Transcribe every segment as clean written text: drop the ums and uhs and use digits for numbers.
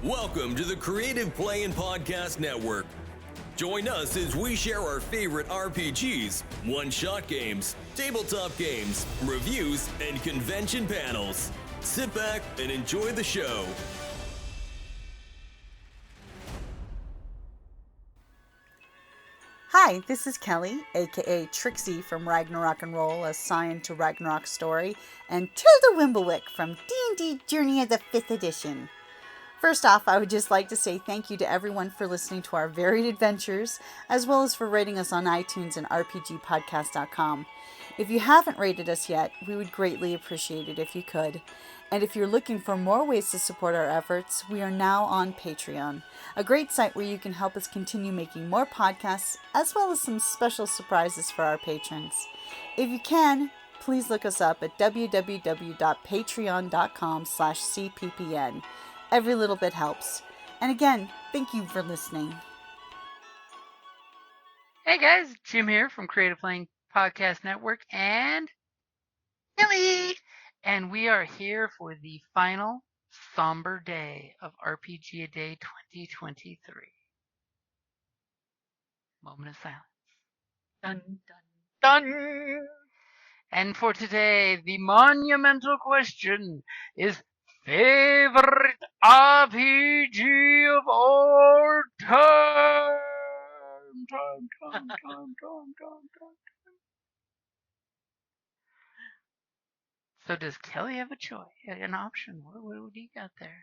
Welcome to the Creative Play and Podcast Network. Join us as we share our favorite RPGs, one-shot games, tabletop games, reviews, and convention panels. Sit back and enjoy the show. Hi, this is Kelly, aka Trixie from Ragnarok and Roll, assigned to Ragnarok Story, and Tilda Wimblewick from D&D Journey of the 5th Edition. First off, I would just like to say thank you to everyone for listening to our varied adventures, as well as for rating us on iTunes and RPGpodcast.com. If you haven't rated us yet, we would greatly appreciate it if you could. And if you're looking for more ways to support our efforts, we are now on Patreon, a great site where you can help us continue making more podcasts, as well as some special surprises for our patrons. If you can, please look us up at www.patreon.com/cppn. Every little bit helps. And again, thank you for listening. Hey guys, Jim here from Creative Playing Podcast Network and Billy. And we are here for the final somber day of RPGaDay 2023. Moment of silence. Dun, dun, dun. And for today, the monumental question is favorite RPG of all time. Time. So does Kelly have a choice, an option? What do you got there?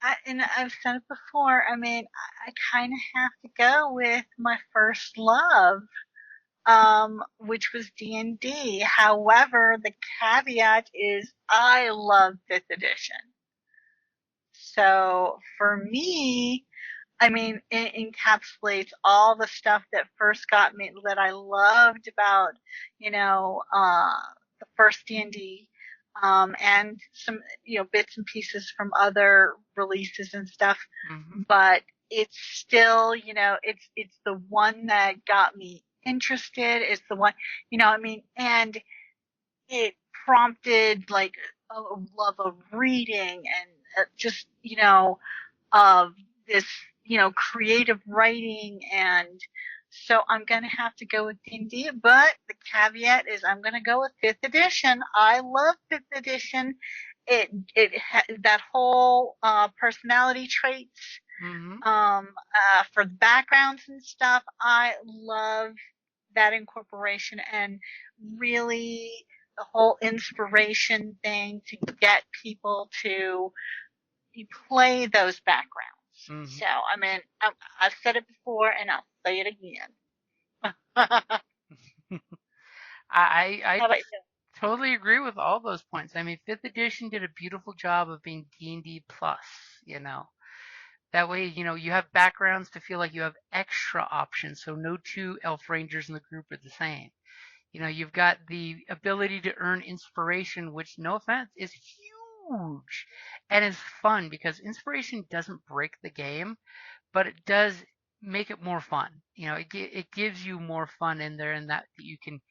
I've said it before. I mean, I kind of have to go with my first love, which was D&D. However, the caveat is I love 5th edition. So for me, I mean, it encapsulates all the stuff that first got me, that I loved about, the first D&D, and some, bits and pieces from other releases and stuff. Mm-hmm. But it's still, it's the one that got me interested. It's the one, and it prompted like a love of reading and just, of this, creative writing. And so I'm going to have to go with D&D, but the caveat is I'm going to go with 5th edition. I love 5th edition. That whole, personality traits, Mm-hmm. For the backgrounds and stuff. I love that incorporation, and really the whole inspiration thing to get people to play those backgrounds. Mm-hmm. So, I mean, I've said it before and I'll say it again. I How about you? totally agree with all those points. I mean, 5th edition did a beautiful job of being D&D plus, That way, you have backgrounds to feel like you have extra options, so no two elf rangers in the group are the same. You've got the ability to earn inspiration, which, no offense, is huge and is fun because inspiration doesn't break the game, but it does make it more fun. It gives you more fun in there, and that you can,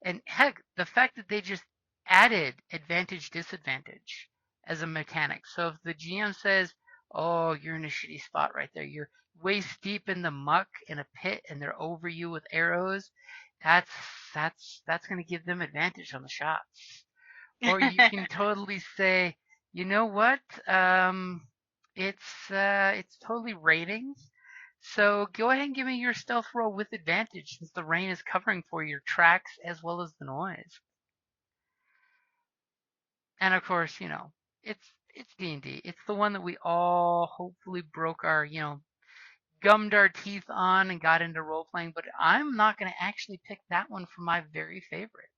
and heck, the fact that they just added advantage disadvantage as a mechanic. So if the GM says, "Oh, you're in a shitty spot right there. You're waist deep in the muck in a pit, and they're over you with arrows," that's going to give them advantage on the shots. Or you can totally say, "You know what? It's totally raining, so go ahead and give me your stealth roll with advantage, since the rain is covering for your tracks as well as the noise." And of course, it's D&D. It's the one that we all hopefully broke our, gummed our teeth on and got into role playing, but I'm not going to actually pick that one for my very favorite.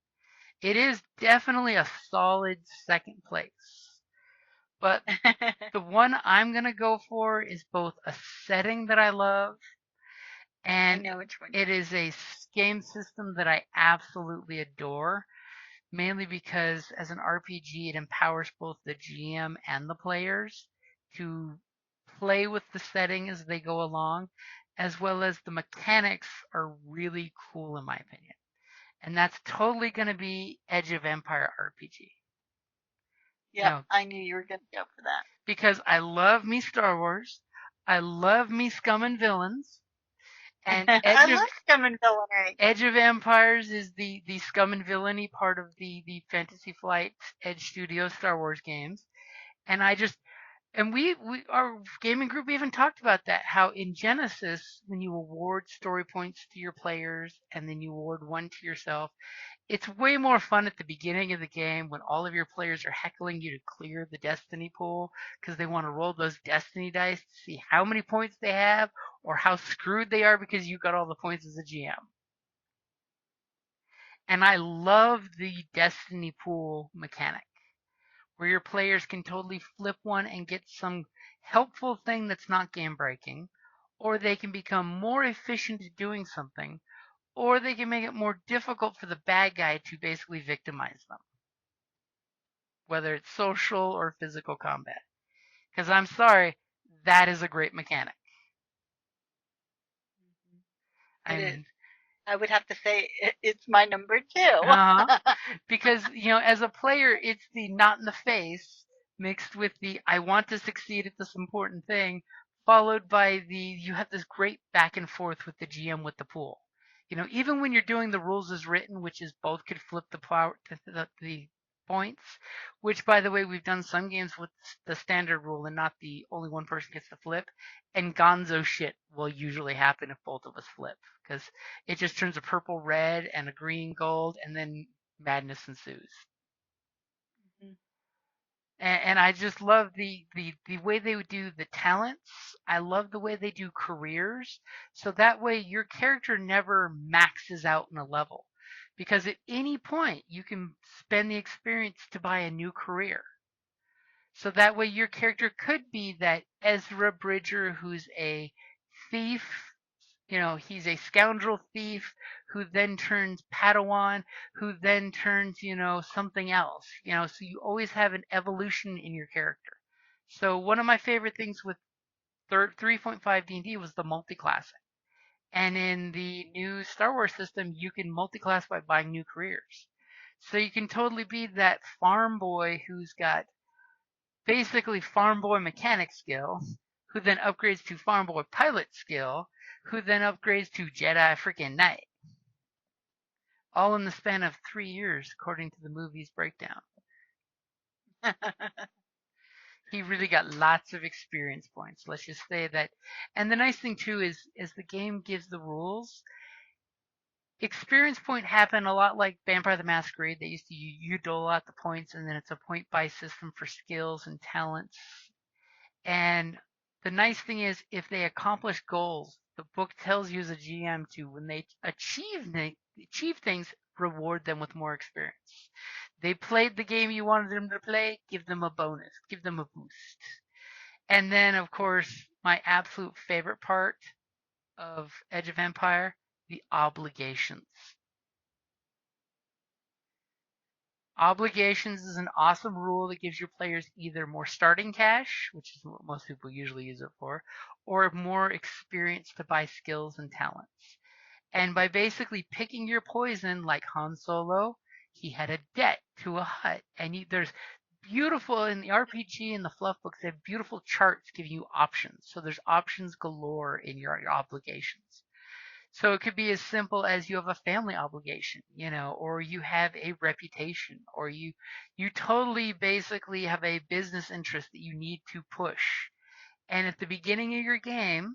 It is definitely a solid second place. But the one I'm going to go for is both a setting that I love, and I know which one. it is a game system that I absolutely adore, mainly because as an RPG, it empowers both the GM and the players to play with the setting as they go along, as well as the mechanics are really cool in my opinion. And that's totally going to be Edge of Empire RPG. Yep, I knew you were going to go for that. because I love me Star Wars. I love me scum and villains. And I love scum and villainy. Edge of Empires is the scum and villainy part of the Fantasy Flight Edge Studio Star Wars games. And I just and we our gaming group even talked about that, how in Genesis when you award story points to your players and then you award one to yourself, it's way more fun at the beginning of the game when all of your players are heckling you to clear the destiny pool because they want to roll those destiny dice to see how many points they have or how screwed they are because you got all the points as a GM. And I love the destiny pool mechanic where your players can totally flip one and get some helpful thing that's not game breaking, or they can become more efficient at doing something, or they can make it more difficult for the bad guy to basically victimize them, whether it's social or physical combat. Because I'm sorry, that is a great mechanic. I It is. mean, I would have to say it's my number 2. because as a player, it's the not in the face mixed with the I want to succeed at this important thing, followed by the you have this great back and forth with the GM with the pool. Even when you're doing the rules as written, which is both could flip the power the points, which by the way we've done some games with the standard rule and not the only one person gets to flip, and gonzo shit will usually happen if both of us flip because it just turns a purple red and a green gold, and then madness ensues. And I just love the way they would do the talents. I love the way they do careers. So that way your character never maxes out in a level. Because at any point you can spend the experience to buy a new career. So that way your character could be that Ezra Bridger who's a thief. He's a scoundrel thief who then turns Padawan, who then turns, something else. So you always have an evolution in your character. So one of my favorite things with 3.5 D&D was the multi-classing. And in the new Star Wars system, you can multi-class by buying new careers. So you can totally be that farm boy who's got basically farm boy mechanic skill, who then upgrades to farm boy pilot skill, who then upgrades to Jedi freaking Knight. All in the span of 3 years, according to the movie's breakdown. He really got lots of experience points. Let's just say that. And the nice thing too is, as the game gives the rules, experience point happen a lot like Vampire the Masquerade. They used to you dole out the points, and then it's a point buy system for skills and talents. And the nice thing is, if they accomplish goals, the book tells you as a GM to, when they achieve things, reward them with more experience. They played the game you wanted them to play, give them a bonus, give them a boost. And then, of course, my absolute favorite part of Edge of Empire, the obligations. Obligations is an awesome rule that gives your players either more starting cash, which is what most people usually use it for, or more experience to buy skills and talents. And by basically picking your poison, like Han Solo, he had a debt to a hut. And there's beautiful, in the RPG and the fluff books, they have beautiful charts giving you options. So there's options galore in your obligations. So it could be as simple as you have a family obligation, or you have a reputation, or you totally basically have a business interest that you need to push. And at the beginning of your game,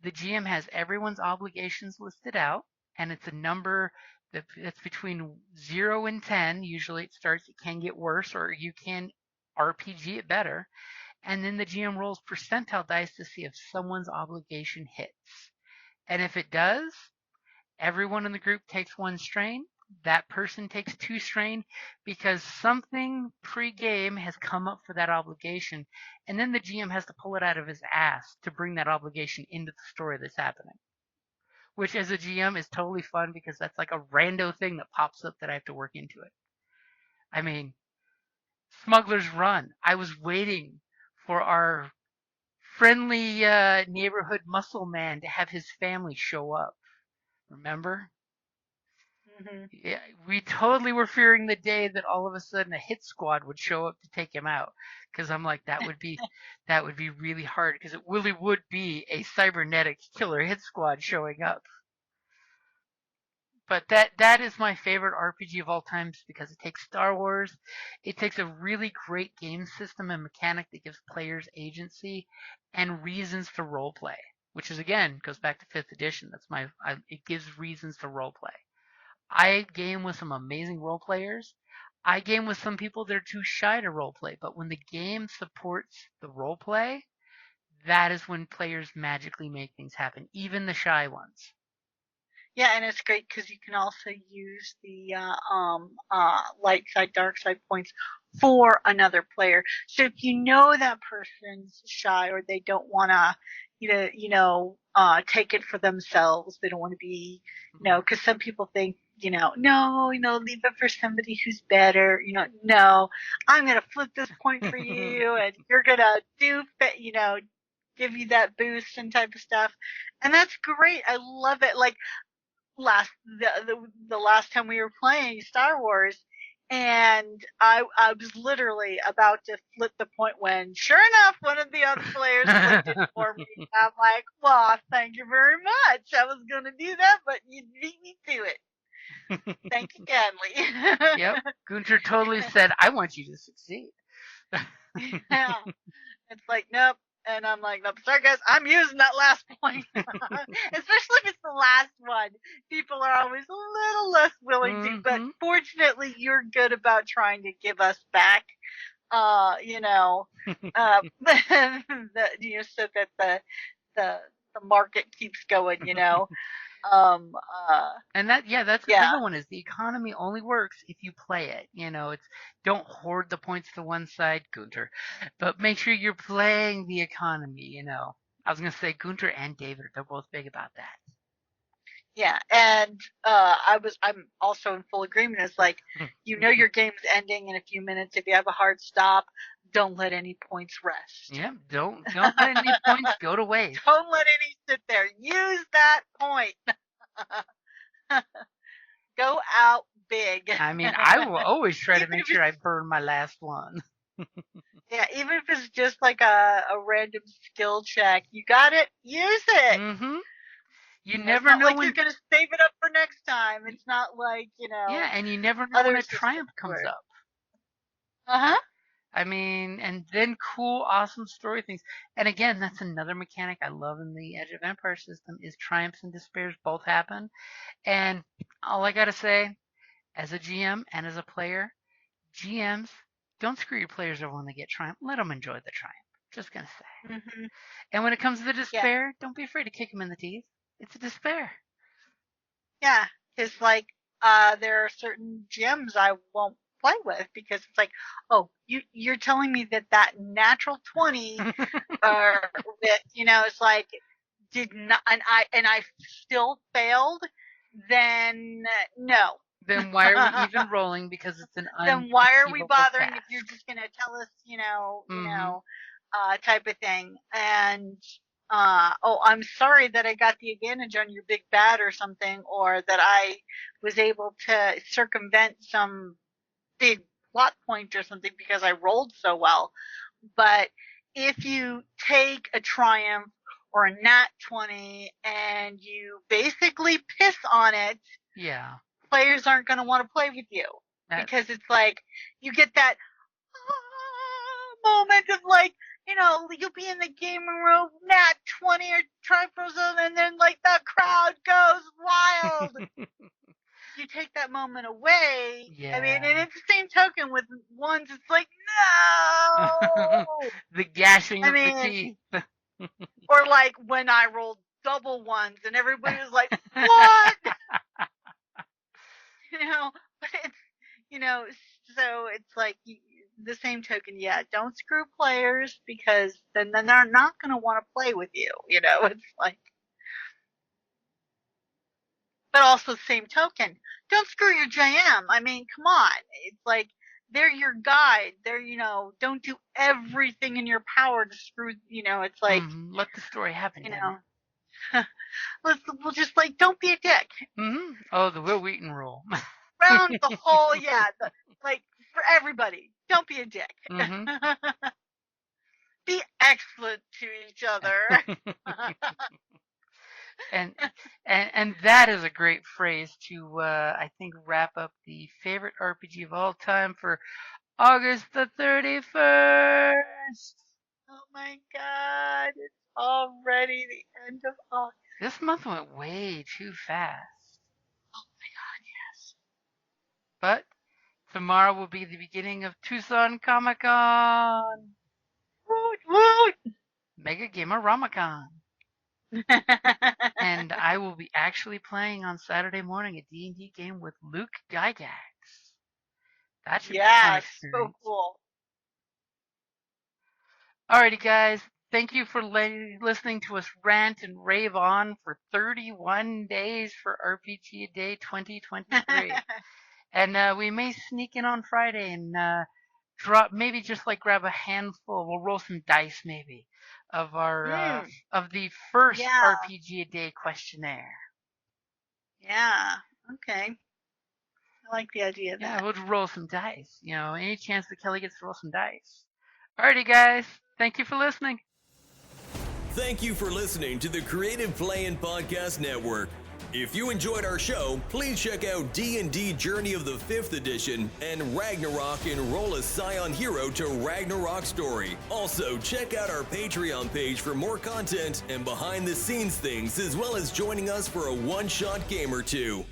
the GM has everyone's obligations listed out, and it's a number that's between 0 and 10. Usually it can get worse, or you can RPG it better. And then the GM rolls percentile dice to see if someone's obligation hits. And if it does, everyone in the group takes 1 strain. That person takes 2 strain because something pre-game has come up for that obligation, and then the GM has to pull it out of his ass to bring that obligation into the story that's happening. Which, as a GM, is totally fun because that's like a rando thing that pops up that I have to work into it. I mean, Smuggler's Run. I was waiting for our friendly neighborhood muscle man to have his family show up. Remember? Yeah, we totally were fearing the day that all of a sudden a hit squad would show up to take him out. Because I'm like, that would be really hard. Because it really would be a cybernetic killer hit squad showing up. But that is my favorite RPG of all times because it takes Star Wars, it takes a really great game system and mechanic that gives players agency and reasons to roleplay, which is again goes back to fifth edition. It gives reasons to roleplay. I game with some amazing role players. I game with some people that are too shy to roleplay, but when the game supports the roleplay, that is when players magically make things happen, even the shy ones. Yeah, and it's great because you can also use the light side, dark side points for another player. So if you know that person's shy or they don't want to, take it for themselves, they don't want to be, because some people think, no, leave it for somebody who's better. No, I'm gonna flip this point for you, and you're gonna give you that boost and type of stuff, and that's great. I love it. Like the last time we were playing Star Wars, and I was literally about to flip the point when, sure enough, one of the other players flipped it for me. I'm like, well, thank you very much. I was going to do that, but you beat me to it. Thank you kindly. Yep, Gunter totally said, "I want you to succeed." Yeah, it's like, nope. And I'm like, nope, sorry guys, I'm using that last point. Especially if it's the last one. People are always a little less willing to, but fortunately you're good about trying to give us back, so that the market keeps going, And that's another one is the economy only works if you play it. It's don't hoard the points to one side, Gunter, but make sure you're playing the economy. I was gonna say Gunter and David, they're both big about that. Yeah, and I'm also in full agreement. It's like, your game's ending in a few minutes. If you have a hard stop, don't let any points rest. Yeah, don't let any points go to waste. Don't let any sit there. Use that point. Go out big. I mean, I will always try to make sure I burn my last one. Yeah, even if it's just like a random skill check, you got it. Use it. Mm-hmm. You never know like when you're gonna save it up for next time. It's not like Yeah, and you never know when a triumph comes up. Uh-huh. I mean, and then cool, awesome story things. And again, that's another mechanic I love in the Edge of Empire system is triumphs and despairs both happen. And all I gotta say, as a GM and as a player, GMs, don't screw your players over when they get triumph. Let them enjoy the triumph. Just gonna say. Mm-hmm. And when it comes to the despair, don't be afraid to kick them in the teeth. It's a despair. Yeah, because there are certain GMs I won't play with because it's like, oh, you're telling me that natural 20 it's like did not, and I still failed, then no. Then why are we even rolling? Because it's an then why are we bothering task. if you're just gonna tell us, type of thing. And I'm sorry that I got the advantage on your big bad or something, or that I was able to circumvent some big plot point or something because I rolled so well. But if you take a triumph or a nat 20 and you basically piss on it, yeah, players aren't going to want to play with you because it's like you get that moment of like, you'll be in the gaming room, nat 20 or trifles, and then like the crowd goes wild. You take that moment away. Yeah. I mean, and it's the same token with ones. It's like, no. The gashing of the teeth. Or like when I rolled double ones and everybody was like, what? But it's, so it's like the same token. Yeah, don't screw players because then they're not going to want to play with you. It's like, but also same token, don't screw your JM. I mean, come on. It's like, they're your guide. They're, don't do everything in your power to screw, it's like. Let the story happen. we'll just like, don't be a dick. Mm-hmm. Oh, the Will Wheaton rule. Round the whole, like for everybody, don't be a dick. Mm-hmm. Be excellent to each other. And that is a great phrase to I think wrap up the favorite RPG of all time for August the 31st. Oh my God, it's already the end of August. This month went way too fast. Oh my God, yes. But tomorrow will be the beginning of Tucson Comic Con. Woot woot. Mega Gamer Ramacon. And I will be actually playing on Saturday morning a D&D game with Luke Gygax. That should be a fun experience. So cool. Alrighty, guys. Thank you for listening to us rant and rave on for 31 days for RPGaDay 2023. And we may sneak in on Friday and maybe just like grab a handful. We'll roll some dice maybe of our of the first RPGaDay questionnaire. Yeah. Okay. I like the idea of that. Yeah, we'll roll some dice. You know, any chance that Kelly gets to roll some dice. Alrighty, guys. Thank you for listening. Thank you for listening to the Creative Play-In Podcast Network. If you enjoyed our show, please check out D&D Journey of the 5th Edition and Ragnarok Enroll a Scion Hero to Ragnarok Story. Also, check out our Patreon page for more content and behind-the-scenes things, as well as joining us for a one-shot game or two.